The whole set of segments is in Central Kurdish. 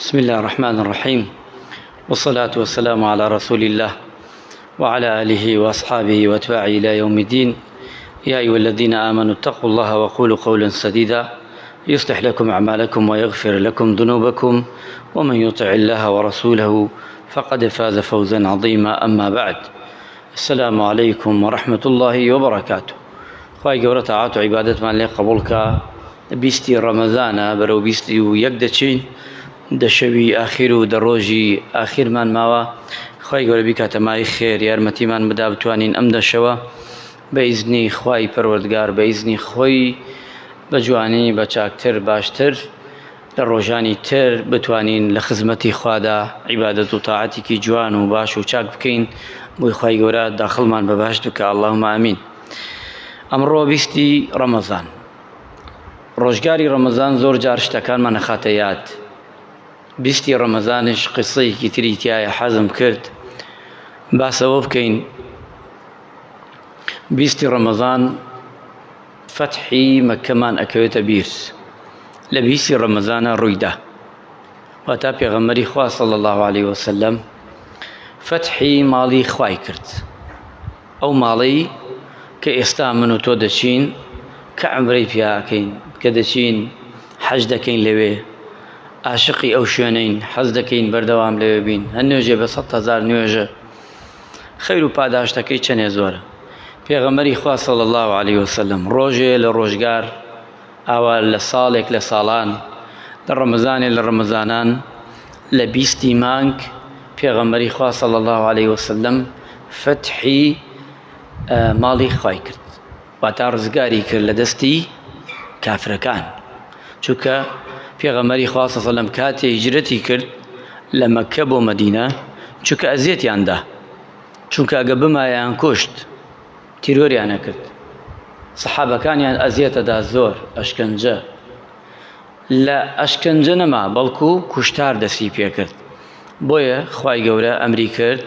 بسم الله الرحمن الرحيم، والصلاة والسلام على رسول الله وعلى آله وأصحابه وأتباعه إلى يوم الدين. يا أيها الذين آمنوا اتقوا الله وقولوا قولا سديدا يصلح لكم أعمالكم ويغفر لكم ذنوبكم، ومن يطع الله ورسوله فقد فاز فوزا عظيما. أما بعد، السلام عليكم ورحمة الله وبركاته. خواهي گەورە تاعات و عیبادەتمان لێ قبولکە. بیستی ڕەمەزانە بەرەو بیستی و یەک دەچین، دەشەوی ئاخیر و دەڕۆژی ئاخیرمان ماوە. خواهی گەورە بیکاتە مای خێر، یارمەتیمان بدا بتوانین ئەم دەشەوە بە ئیزنی خوای پەروەردگار، بە ئیزنی خۆی بە جوانی بە چاکتر باشتر لە ڕۆژانی تر بتوانین لە خزمەتی خوادا عیبادەت و تاعەتێکی جوان و باش و چاک بکەین، بۆی خوای گەورە داخڵمان بە باش بکە. اللهم ئامین. ئەمڕۆ بیستی ڕەمەزان، ڕۆژگاری ڕەمەزان زۆر جار شتەکانمان نەخاتە یاد. بیستی ڕەمەزانش قسەیەکی تری تایە حەزم کرد باسەوە بکەین. بیستی ڕەمەزان فەتحی مەکەمان ئەکەوێتە بیر. لە بیستی ڕەمەزانە ڕوویدا، واتە پێغەمبەری خوا صلی الله علیه وسلم فەتحی ماڵی خوای کرد، ئەو ماڵەی کە ئێستا من و تۆ دەچین، کە عومرەی پیاکەین، کە دەچین حەج دەکەین لەوێ، عاشقی ئەو شوێنەین، حەز دەکەین بەردەوام لەوێ بین، هەر نوێژێ بە 100,000 نوێژە، خەیر و پاداشتەکەی چەندێ زۆرە. پێغەمبەری خوا صلی الله علیه وسلم ڕۆژێ لە ڕۆژگار ئاوا لە ساڵێک لە ساڵان، لە ڕەمەزانێ لە ڕەمەزانان، لە بیستی مانگ پێغەمبەری خوا صلی الله علیه وسلم فەتحی ماڵی خوای کرد، واتە ڕزگاری کرد لە دەستی کافرەکان. چونکە پێغەمبەری خوا صلی الله علیه وسلم کاتێ هیجرەتی کرد لە مەککە بۆ مەدینە، چونکە ئەزیەتیاندا، چونکە ئەگە بمایان کوشت، تیرۆریان کرد، سەحابەکانیان ئەزیەتەدا زۆر، ئەشکەنجە، لە ئەشکەنجە نەما بەڵکو کوشتار دەستی پێ کرد. بۆیە خوای گەورە ئەمری کرد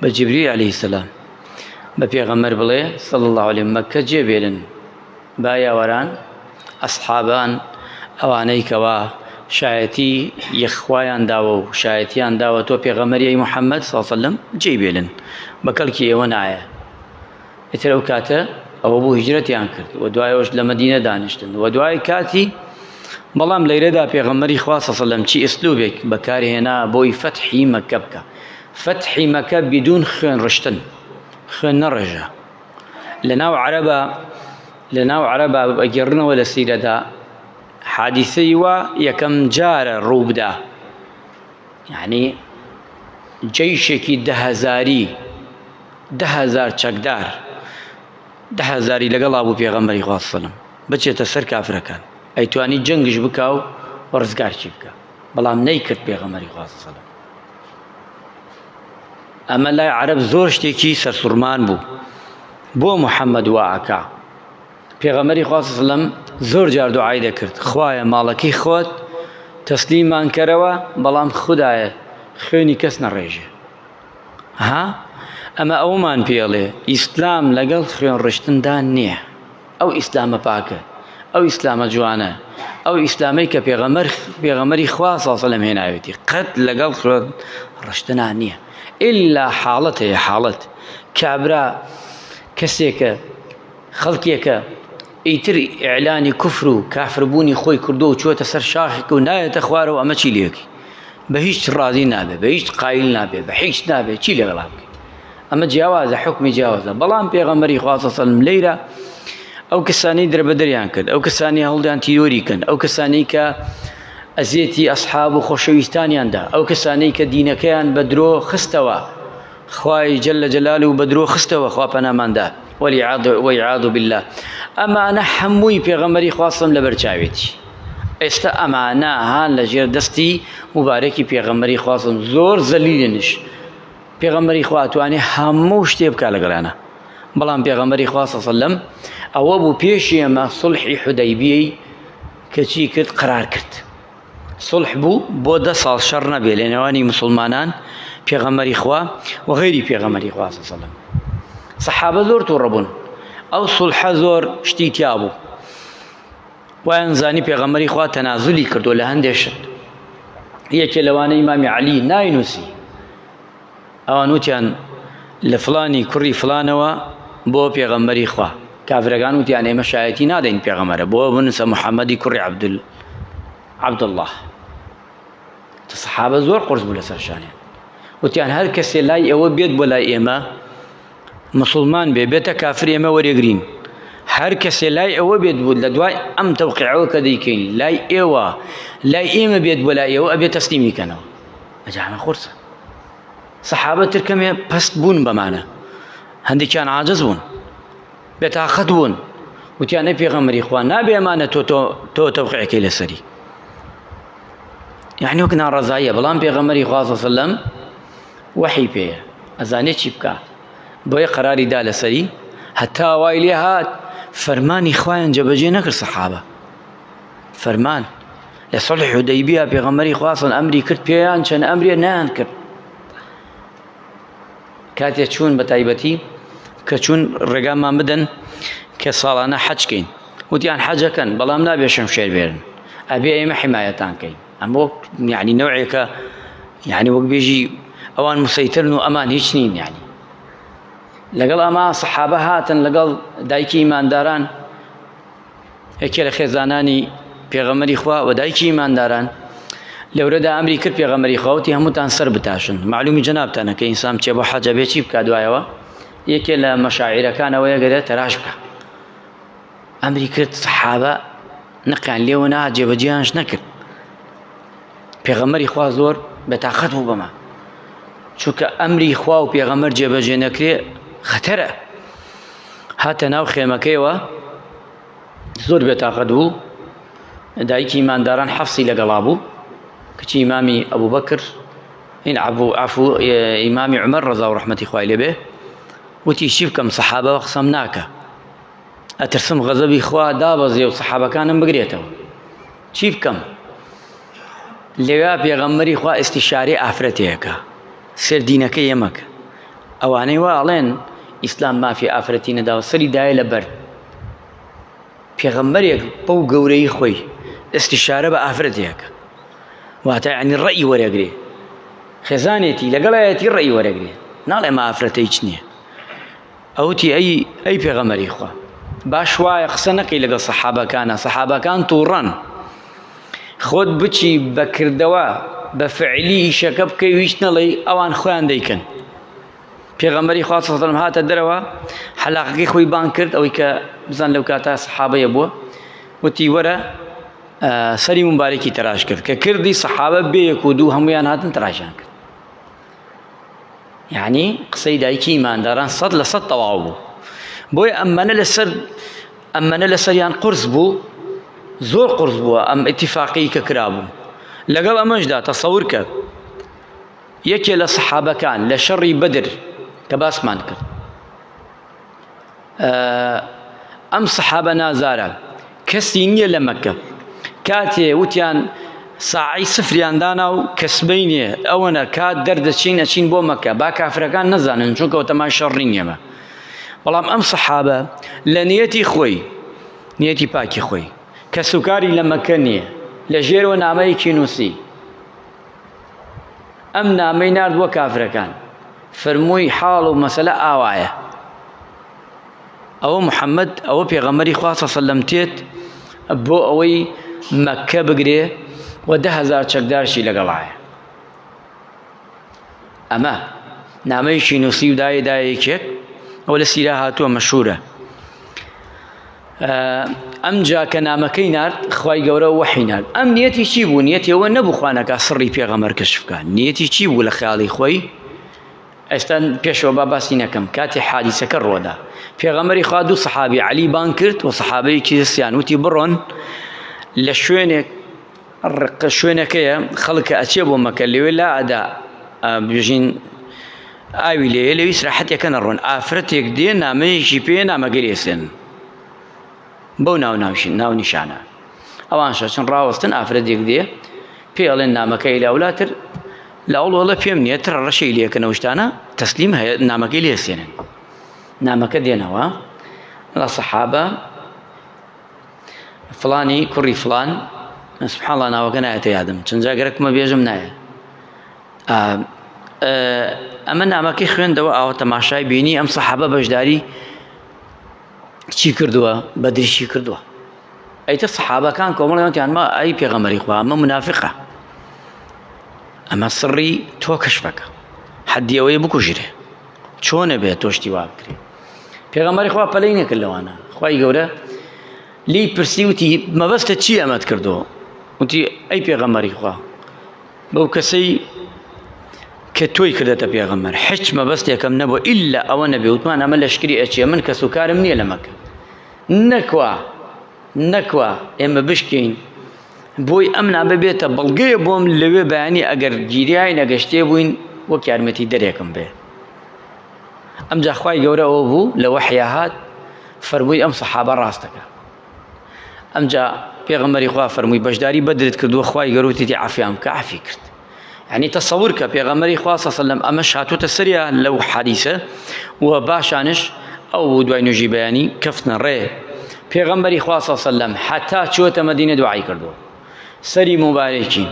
بە جیبریل عەلەیهی سەلام بە پێغەمبەر بڵێ صلی الله علیه مەککە جێبێرن با یاوەران ئەسحابان، ئەوانەی کەوا شایەتی یەخوایان داوە و شایەتیان داوە تۆ پێغەمبەری محەممەد صلی الله علیه وسلم جێبێرن، بە کەڵکی ئێوە نایە. ئیتر ئەو کاتە ئەوە بوو هیجرەتیان کرد و دوایەوەش لە مەدینە دانیشتن، و دوای کاتی بەڵام لەیرەدا پێغەمبەری خوا صلی الله علیه وسلم چی ئسلوبێک بەکارهێنا بۆی فەتحی مەککە بکە. فەتحی مەککە بیدون خوێن ڕشتن، خوێن نەڕێژە. لەناو عەرەبا ئەگەڕنەوە لە سیرەدا حادیثەی وا یەکەم جارە ڕوو بدا، یعنی جەیشێکی 10,000 چەکدار 10,000 لەگەڵا بوو پێغەمبەری خوا صلی الله علیه وسلم بچێتە سەر کافرەکان، ئەیتوانی جەنگش بکا و ڕزگارچی بکە، بەڵام نەیکرد پێغەمبەری خوا صلی الله علیه وسلم. ئەمە لای عەرەب زۆر شتێکی سەرسوڕمان بوو بۆ محەممەد واعەکە. پێغەمبەری خوا صلی الله علیه وسلم زۆر جار دوعای دەکرد، خوایە ماڵەکەی خۆت تەسلیمان کەرەوە، بەڵام خودایە خوێنی کەس نەڕێژێ. ئەمە ئەومان پێڵێ ئیسلام لەگەڵ خوێن ڕشتندا نییە. ئەو ئیسلامە پاکە، ئەو ئیسلامە جوانە، ئەو ئیسلامەی کە پێغەمبەری خوا صلی الله علیه وسلم هێناوێتی، قەت لەگەڵ خوێن ڕشتنا نییە. ئللا حاڵەت هەیە، حاڵەت کابرا کەسێکە خەڵکێکە ئیتر ئیعلانی کوفر و کافربوونی خۆی کردو و چوەتە سەر شاخێک و نایەتە خوارەوە، ئەمە چی لێکی؟ بە هیچ ڕازی نابێ، بە هیچ قایل نابێ، بە هیچ نابێ، چی لەگەڵا بکەی؟ ئەمە جیاوازە، حکمی جیاوازە. بەڵام پێغەمبەری خوا صلی الله علیه وسلم لەیرە ئەو کەسانی دربەدەریان کرد، ئەو کەسانی هەوڵیان تیرۆری کردن، ئەو کەسانی کە ئەزیەتی ئەسحاب و خۆشەویستانیاندا، ئەو کەسانەی کە دینەکەیان بە درۆ خستەوە، خوای جەلە جەلاله بە درۆ خستەوە، خوا پەناماندا، وەلیعاذ بالله. ئەمانە هەمووی پێغەمبەری خوا صلی الله علیه وسلم لەبەرچاوێتی. ئێستا ئەمانە هان لەژێر دەستی مبارەکی پێغەمبەری خوا صلی الله علیه وسلم زۆر زەلیلنش. پێغەمبەری خوا توانێ هەموو شتێ بکا لەگەڵانە، بەڵام پێغەمبەری خوا صلی الله علیه وسلم ئەوە بوو پێشی ئەمە سڵحی حودەیبیەی کە چی کرد؟ قرار کرد. سڵح بوو بۆ 10 ساڵ شەڕ نەبێ لە نێوانی مسلمانان، پێغەمبەری خوا و غەیری پێغەمبەری خوا صلی الله علیه وسلم. سەحابە زۆر تووڕە بوون، ئەو سڵحە زۆر شتی تیا بوو، وایان زانی پێغەمبەری خوا تەنازولی کردو لە هەندێک شت، یەکێ لەوانەی ئیمامی عەلی ناینووسی ئەوان وتیان لە فڵانی کوڕی فڵانەوە بۆ پێغەمبەری خوا کافرەکان وتیان ئێمە شایەتی نادەین پێغەمبەرە بۆ بنووسە محەممەدی کوڕی عەبدوڵڵاه سەحابە زۆر قورس بوو لەسەر شانیان وتیان هەر کەسێ لای ئێوە بێت بۆ لای ئێمە مسلمان بێتە کافر ئێمە وەرێگرین هەر کەسێ لای ئەوە بێت بوو لە دوای ئەم تەوقیعەوە کە دەیکەین لای ئێوە لای ئێمە بێت بۆ لای ئێوە ئەبێت تەسلیمیکەنەوە ئەجامە قورسە سەحابە ترکەمێ پەست بوون بەمانە هەندێکیان عاجز بوون بێتاقەت بوون وتیان ئەی پێغەمبەری خوا نابێ ئەمانە تۆ تەوقیعەکەی لەسەری یعنی وەک ناڕەزاییە بەڵام پێغەمبەری خوا صلی الله علیه وسلم وحی پێیە ئەزانێ چی بکە بۆیە قەراری دا لەسەری هەتا وای لێ هات فەرمانی خوایان جێبەجێ نەکرد سەحابە فەرمان لە سەڵح حودەیبیە پێغەمبەری خوا ئەمری کرد پێیان چەند ئەمرێ نەیان کرد کاتێک چوون بە تایبەتی کە چوون ڕێگامان بدەن کە ساڵانە حەجکەین وتیان حەجەکەن بەڵام نابێ شەمشێر بێرن ئەبێ ئێمە حیمایەتانکەین ئەمە وەک یعنی نەوعێکە یعنی وەک بێژی ئەوان مسەیترن و ئەمان هیچ نین یعنی لەگەڵ ئەما سەحابە هاتن لەگەڵ دایکی ئیمانداران یەکێ لە خێزانانی پێغەمبەری خوا و دایکی ئیمانداران لەورەدا ئەمری کرد پێغەمبەری خوا وتی هەمووتان سەر بتاشن معلومی جەنابتانە کە ئینسان بچێ بۆ حەجە بێ چی بکات دوایەوە یەکێ لە مەشاعیرەکانەوەیە گەرێت تەراش بکە ئەمری کرد سەحابە نەقیان لێوە نەهات جێبەجێیانش نەکرد پێغەمبەری خوا زۆر بێتاقەت بوو بەما چونکە ئەمری خوا و پێغەمبەر جێبەجێ نەکرێ خەتەرە هاتە ناو خێمەکەیەوە زۆر بێتاقەت بوو دایکی ئیمانداران حەفسی لەگەڵا بوو کچی ئیمامی ئەبوو بەکر هین عەفو ئیمامی عومەر ڕەزا و ڕەحمەتی خوای لێبێ وتی چی بکەم سەحابەوە قسەم ناکە ئەترسم غەزەبی خوا دابەزێ و سەحابەکانم بگرێتەوە چی بکەم لێوە پێغەمبەری خوا ئیستیشارەی ئافرەتەیەکە سەردینەکەی ئێمەکە ئەوانەی وا ئەڵێن ئیسلام مافی ئافرەتی نەداوە سەری دایە لەبەر پێغەمبەرێک بەو گەورەی خۆی ئیستیشارە بە ئافرەتەیەکە واتە یعنی ڕەئی وەرەگرێ خێزانێتی لەگەڵایەتی ڕەئی وەرەگرێ ناڵێ مە ئافرەتە هیچ نییە ئەوتی ئەی پێغەمبەری خوا باش وایە قسە نەکەی لەگەڵ سەحابەکانە سەحابەکان تووڕەن خۆت بچی بەکردەوە بە فعلی ئیشەکە بکەی و هیچ نەڵێی ئەوان خۆیان دەیکەن پێغەمبەری خوا صلی الله علیه و سلم هاتە دەرەوە حەلاقەکەی خۆی بان کرد ئەوەی کە بزان لەو کاتە سەحابەیە بووە وتی وەرە سەری مبارەکی تەراش کرد کە کردی سەحابە بەیەک و دوو هەموویان هاتن تەراشیان کرد یعنی قسەی دایکی ئیمانداران 100% تەواو بوو بۆیە ئەممەنە لەسەریان قورس بوو زۆر قورس بووە ئەم ئیتیفاقی کە کرابوو لەگەڵ ئەمەشدا تەسەور کرد یەکێ لە سەحابەکان لە شەڕی بەدر کە باسمان کرد ئەم سەحابە نازارە کەسی نییە لە مەکە کاتێ وتیان ساعی سفریان دانا و کەسبەی نییە ئەوەنە کات دەردەچین ئەچین بۆ مەکە با کافرەکان نەزانن چونکە وتەمان شەڕی نیەمە بەڵام ئەم سەحابە لە نیەتی خۆی نیەتی پاکی خۆی کە سوکاری لە مەکە نییە لە ژێرەوە نامەیەکی نووسی ئەم نامەی ناردووە کافرەکان فەرمووی حاڵ و مەسەلە ئاوایە ئەوە محەممەد ئەوە پێغەمبەری خوا صلی الله علیه و سلم تێت بۆ ئەوەی مەکە بگرێ و 10,000 چەکدارشی لەگەڵایە ئەمە نامەیەکی نووسی و دایەکێک ئەوە لە سیرا هاتووە مەشهورە ئەم جا کە نامەکەی نارد خوای گەورە وەحی نارد ئەم نیەتی چی بوو نیەتی ئەوە نەبوو خوانەکە سڕی پێغەمبەر کەشف بکات نیەتی چی بوو لە خەیاڵی خۆی ئێستا پێشەوە با باسی نەکەم کاتی حادیسەکە ڕۆدا پێغەمبەری خوا دوو سەحابی عەلی بان کرد و سەحابەیەکی دەستیان وتی بڕۆن لە شوێنەکەیە خەڵکە ئەچێ بۆ مەکە لەوێ لا ئەدا بژین ئاوی لێیە لەوی سراحەتێکە نەڕۆن ئافرەتێک دێ نامەیەکی پێ نامەگەرێسێن بەو ناو نیشانە ئەوان شەچن ڕاوەستن ئافرەتێک دێ پێڵێن نامەکەی لاولاتر لاوڵۆڵە پێم نییە ترە ڕەشەی لێکەنەوە شتانە تەسلیم هەیە نامەکەی لێسێنن نامەکە دێنەوە لە سەحابە فڵانی کوڕی فڵان سبحان الله ناوەکە نایەتە یادم چەند جاگەرەکمە بێژم نایە. ئەمە نامەکەی خوێندەوە ئاوە تەماشای بینی ئەم سەحابە بەشداری چی کردووە بەدریشی کردووە. ئەیتە سەحابەکان کۆمەڵیان ما ئەی پێغەمبەری خوا ئەمە منافقە، ئەمە سڕی تۆ کەشفەکە حەدی ئەوەیە بکوژرێ چۆنە بێت تۆشتی وا بکرێ. پێغەمبەری خوا پەلەی نەکرد لەوانە. خوای گەورە لی پرسی وتی مەبەستە چی ئەمەت کردەوە؟ وتی ئەی پێغەمبەری خوا بەو کەسەی کە تۆی کردەتە پێغەمبەر هیچ مەبەستێکم نەبووە ئیلا ئەوە نەبێ وتمان ئەمە لەشکری ئەچێ من کەس و کارم نییە لە مەکە نەکوا ئێمە بشکین بۆی ئەم نابە بێتە بەڵگەیە بۆم لەوێ بەیانی ئەگەر گیریای نەگەشتێ بووین وەک یارمەتی دەرێکم بێ. ئەمجا خوای گەورە ئەوە بوو لە وەحیا هات فەرمووی ئەم سەحابە ڕاستەکە. ئەمجا پێغەمبەری خوا فەرمووی بەشداری بەدرت کردووە، خوای گەورە وتی عەفیان بکە، عەفی کرد. یعنی تەسەوور کە پێغەمبەری خوا صلی الله علیه و سلم ئەمەش هاتووەتە سەریا لەو حەدیثە و باشانش ئەو بوو دوای نوێژی بەیانی کەفتنە ڕێ. پێغەمبەری خوا صلی الله علیه و سلم حتا چووەتە مەدینە دوعای کردووە، سەری مبارەکی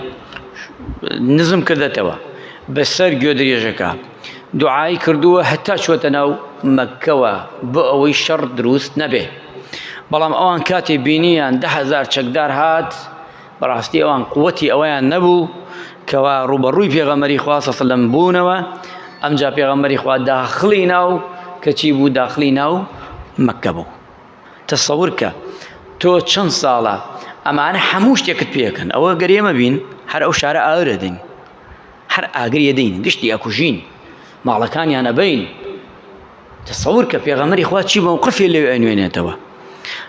نزم کردەتەوە بەسەر گوێ درێژەکە دوعای کردووە هەتا چووەتە ناو مەککەوە بۆ ئەوەی شەڕ دروست نەبێ. بەڵام ئەوان کاتێ بینیان 10,000 چەکدار هات بەڕاستی ئەوان قووەتی ئەوەیان نەبوو کەوا ڕوبەڕووی پێغەمبەری خوا صلی الله علیه و سلم بوونەوە. ئەمجا پێغەمبەری خوا داخڵی ناو کەچی بوو داخڵی ناو مەککە بوو. تەسەوور کە تۆ چەند ساڵە ئەمانە هەموو شتێکت پێکەن، ئەوە گەرێمە بین هەر ئەو شارە ئاگرە دەین، هەر ئاگریە دەین، گشتی ئەکوژین، ماڵەکانیان ئەبەین. تەسەوور کە پێغەمبەری خوا چی مەوقفێ لێوێ ئەنوێنێتەوە.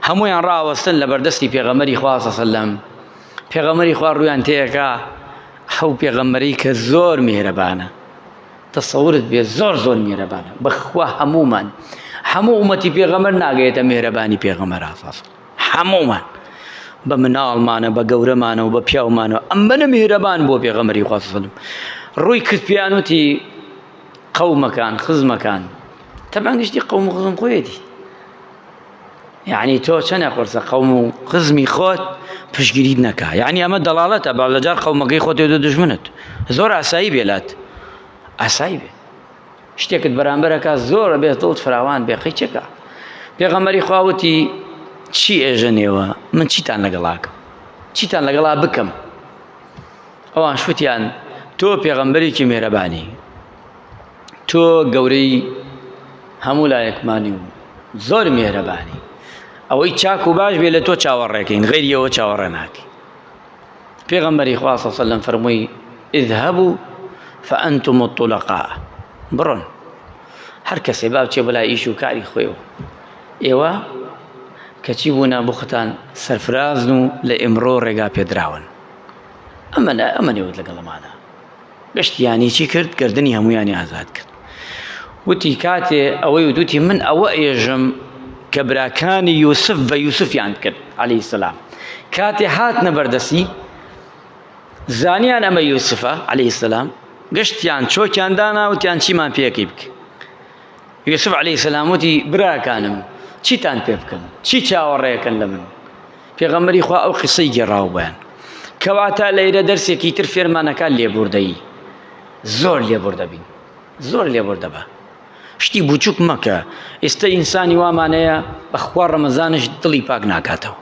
هەموویان ڕاوەستن لە بەردەستی پێغەمبەری خوا صلی الله علیه و سلم. پێغەمبەری خوا ڕوویان تێکا ئەو پێغەمبەری کە زۆر میهرەبانە، تەسەورت بێ زۆر میهرەبانە بەخوا هەموومان هەموو ئومەتی پێغەمبەر ناگەیەتە میهرەبانی پێغەمبەر ئاساس هەموومان بە مناڵمانە بە گەورەمانە و بە پیاومانەوە ئەمبەنە میهرەبان بۆ پێغەمبەری خوا صلی الله علیه و سلم. ڕووی کرد پیانوتی قەومەکان خزمەکان تەبعاً گشتی قەوم و خزم خۆیەتی، یعنی تۆ چەنە قورسە قەوم و خزمی خۆت پشگیریت نەکا. یعنی ئەمە دەڵاڵەتە با لەجار قەومەکەی خۆت دێ دژمنت زۆر ئاسایی بێلات ئاسایی بێ شتێکت بەرامبەرەکە زۆر بێت دڵت فراوان بێ قەی چێکە. پێغەمبەری خوا وتی چی ئێژەنێوە من چیتان لەگەڵاکەم چیتان لەگەڵا بکەم. ئەوان شوتیان تۆ پێغەمبەرێکی میهرەبانی، تۆ گەورەی هەموو لایەکمانی و زۆر میهرەبانی، ئەوەی چاک و باش بێ لە تۆ چاوەڕێکەین غەیری ئەوە چاوەڕێ ناکەین. پێغەمبەری خوا صلی الله علیه و سلم فەرمووی اذهبوا فأنتم الطلقاء، بڕۆن هەر کەسێ با بچێ بەلای ئیش و کاری خۆیەوە، ئێوە کەچی بوونە بوختان سەرفرازن و لە ئێمڕۆ ڕێگا پێدراون. ئەمە نێوت لەگەڵەمانە. گەشتیانی چی کرد؟ گردنی هەمویانی ئازاد کرد. وتی کاتێ ئەوەی ودوتی من ئەوە ئێژم کە براکانی یوسف بە یوسفیان کرد عەلەیهی سەلام. کاتێ هاتنە بەردەسی زانیان ئەمە یوسفە عەلەیهی سەلام، گەشتیان چۆکیان دانا وتیان چیمان پێکی بکە. یوسف عەلەیهی سەلام وتی براکانم چیتان پێ بکەم، چی چاوەڕێکن لە من؟ پێغەمبەری خوا ئەو قسەی گێڕاو بەیان کەواتە لەیرە دەرسێکی تر فێرمانەکان لێبوردەیی زۆر لێبوردە بین، زۆر لێبوردە بە شتی بچووک مەکە. ئێستا ئینسانی وامانەیە بەخوا ڕەمەزانش دڵی پاک ناکاتەوە.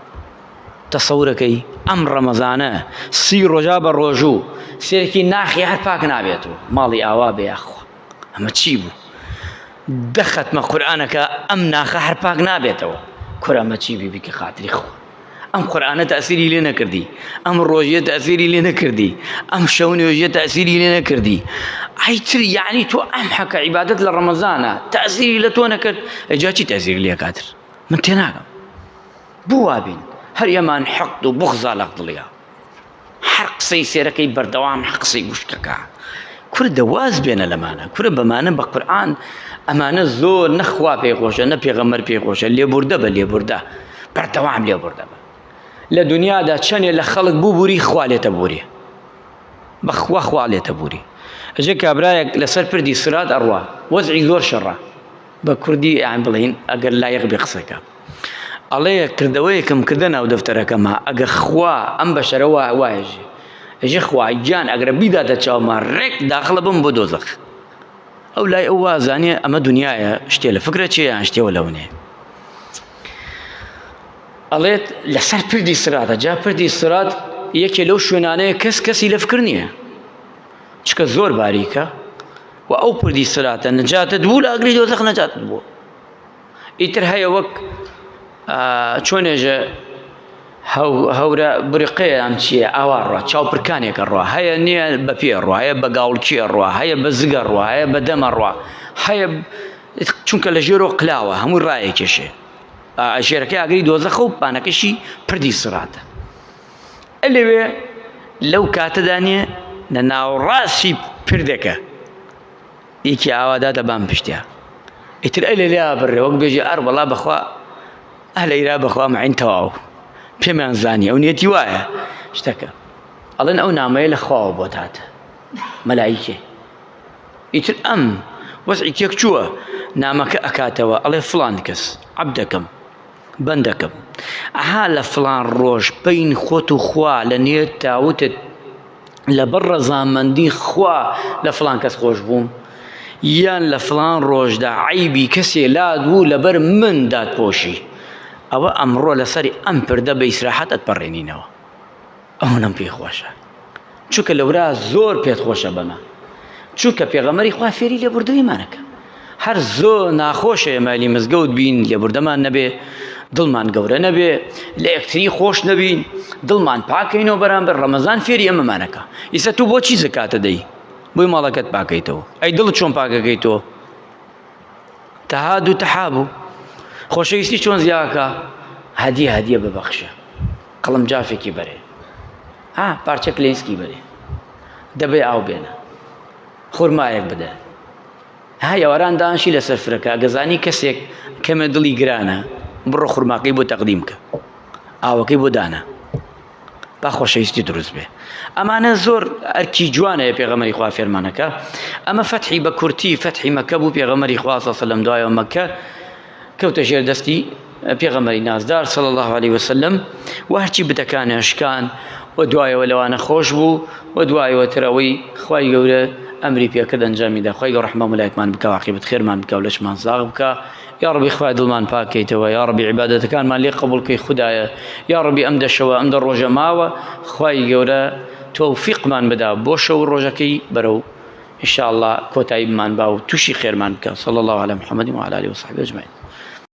تەسەورەکەی ئەم ڕەمەزانە 30 ڕۆژا بە ڕۆژوو سێرەکی ناخی هەر پاک نابێتەوە، ماڵی ئاوا بێ یاخوا ئەمە چی بوو؟ دەخەتمە قورئانەکە ئەم ناخە هەر پاک نابێتەوە. کورە ئەمە چی بیبی کە خاتری خۆ ئەم قورئانە تەئسیری لێ نەکردی، ئەم ڕۆژیە تەئسیری لێ نەکردی، ئەم شەو نوێژیە تەئسیری لێ نەکردی. ئەیتر یعنی تۆ ئەم حەکە عیبادەت لە ڕەمەزانە تەئسیری لە تۆ نەکرد، ئەجا چی تەئسیری لێ کاتر؟ من تێناگەم. بوو وابین هەر ئێمان حەقد و بوغزا لە دڵیا، هەر قسەی سێرەکەی بەردەوام قسەی گوشکەکە. کورە دەواز بێنە لەمانە، کورە بەمانە بە قورئان ئەمانە زۆر نەخوا پێخۆشە نە پێغەمبەر پێخۆشە، لێبوردە بە لێبوردە بەردەوام لێبوردە بە. لە دنیادا چەندێ لە خەڵک بوو بووری خوا لێتە بووری، بەخوا خوا لێتە بووری. ئەجا کابرایەک لەسەر پردی سرات ئەڕوا وەزعی زۆر شەڕە بە کوردی یان بڵین ئەگەر لایەق بێ قسەکە. ئەڵێ کردەوەیەکم کردە ناو دەفتەرەکەمە ئەگە خوا ئەم بەشەرەوە وایژێ ئەژێ خوای گیان ئەگەرە بیداتە چاومە ڕێک داخڵە بم بۆ دۆزەخ. ئەو لای ئەو وازانێ ئەمە دنیایە شتێ لە فکرە چێ یان شتێوە لەونێ. ئەڵێت لەسەر پردی سراتە، جا پردی سرات یەکێ لەو شوێنانەیە کەسی لە فکر نییە چکە زۆر باریکە و ئەو پردی سراتە نەجاتت بوو لە ئەگری دۆزەخ نەجاتت بووە. ئیتر هەیە وەک چۆنێژە هەورە بریقەیە ئەم چییە ئاوا ڕوا چاوپرکانێکە ڕوا، هەیە نییە بە پێ ڕوا، هەیە بە گاوڵکیە ڕوا، هەیە بە زگە ڕوا، هەیە بە دەمە ڕوا، هەیە چونکە لە ژێرۆ قلاوە هەموو ڕایەکێشێ. ژێرەکەی ئاگری دۆزەخە و پانەکەشی پردی سراتە. ئەلەوێ لەو کاتەدانێ لە ناوڕاستی پردەکە یەکی ئاوادا دەبام پشتیا ئیتر ئەلێ لیا بڕێ وەک بێژێ ئەر وەڵا بەخوا ئەهلە ئیرا بەخوا مەعین تەواو پێمان زانی ئەو نیەتی وایە شتەکە. ئەڵێن ئەو نامەیە لە خواوە بۆ تاتە مەلایکێ. ئیتر ئەم وەزعی تێک چووە نامەکە ئەکاتەوە ئەڵێ فڵان کەس عەبدەکەم بەندەکەم ئەها لە فڵان ڕۆژ بەین خۆت و خوا لە نێت تاوتت لەبەر ڕەزامەندی خوا لە فڵان کەس خۆش بووم، یان لە فڵان ڕۆژدا عیبی کەسێ لاد بوو لەبەر من دادپۆشی، ئەوە ئەمڕۆ لەسەری ئەم پردە بە ئیسراحەت ئەتپەڕێنینەوە. ئەو نەم پێی خۆشە چونکە لەورا زۆر پێت خۆشە بەمە، چونکە پێغەمبەری خوا فێری لێبوردەوەیمانەکە. هەر زۆر ناخۆشە ئێمە مزگەوت بین لێبوردەمان نەبێ، دڵمان گەورە نەبێ، لە یەکتری خۆش نەبین، دڵمان پاکەینەوە بەرامبەر ڕەمەزان فێری ئەمەمانەکە. ئیسە تو بۆچی زەکاتە دەی؟ بۆی ماڵەکەت پاکەیتەوە. ئەی دڵت چۆن پاکەکەیتەوە؟ تەهاد و تەحابوو خۆشەویستی چۆن زیاکە؟ هەدیە ببەخشە، قەڵم جافێکی بەرێ، پارچە کلێنسکی بەرێ، دەبێ ئاو بێنە، خورمایەک بدە. ئێواران دانشی لەسەر فرەکە ئەگەزانی کەسێک کەمە دڵی گرانە بڕۆ خورماکەی بۆ تەقدیم کە، ئاوەکەی بۆ دانە، با خۆشەویستی دروست بێ. ئەمانە زۆر ئەرکی جوانەیە پێغەمبەری خوا فێرمانەکە. ئەمە فەتحی بە کورتی فەتحی مەکە بوو، پێغەمبەری خوا صلی الله علیه و سلم دوایەوە مەکە کەوتە ژێر دەستی پێغەمبەری نازدار صلی الله علیه و سلم و هەرچی بدەکانە شکان و دوایەوە لەوانە خۆش بوو و دوایەوە ترەوەی خوای گەورە ئەمری پێکرد ئەنجامیدا. خوای گەورە ڕەحمە و مەلایەتمان بکە و عاقبەت خێرمان بکە و لەشمان ساغ بکە. یا ربی خوای دڵمان پاکەیتەوە، یا ربی عیبادەتەکانمان لێ قبوڵ کەی خودایە، یا ربی ئەم دەشەوە ئەم دە ڕۆژە ماوە خوای گەورە تەوفیقمان بدا بۆ شەو ڕۆژەکەی بەرەو ئینشاء الله کۆتایی بمان با و تووشی خێرمان بکە. صلی الله علی محمد و علی آله و صحبه اجمعین.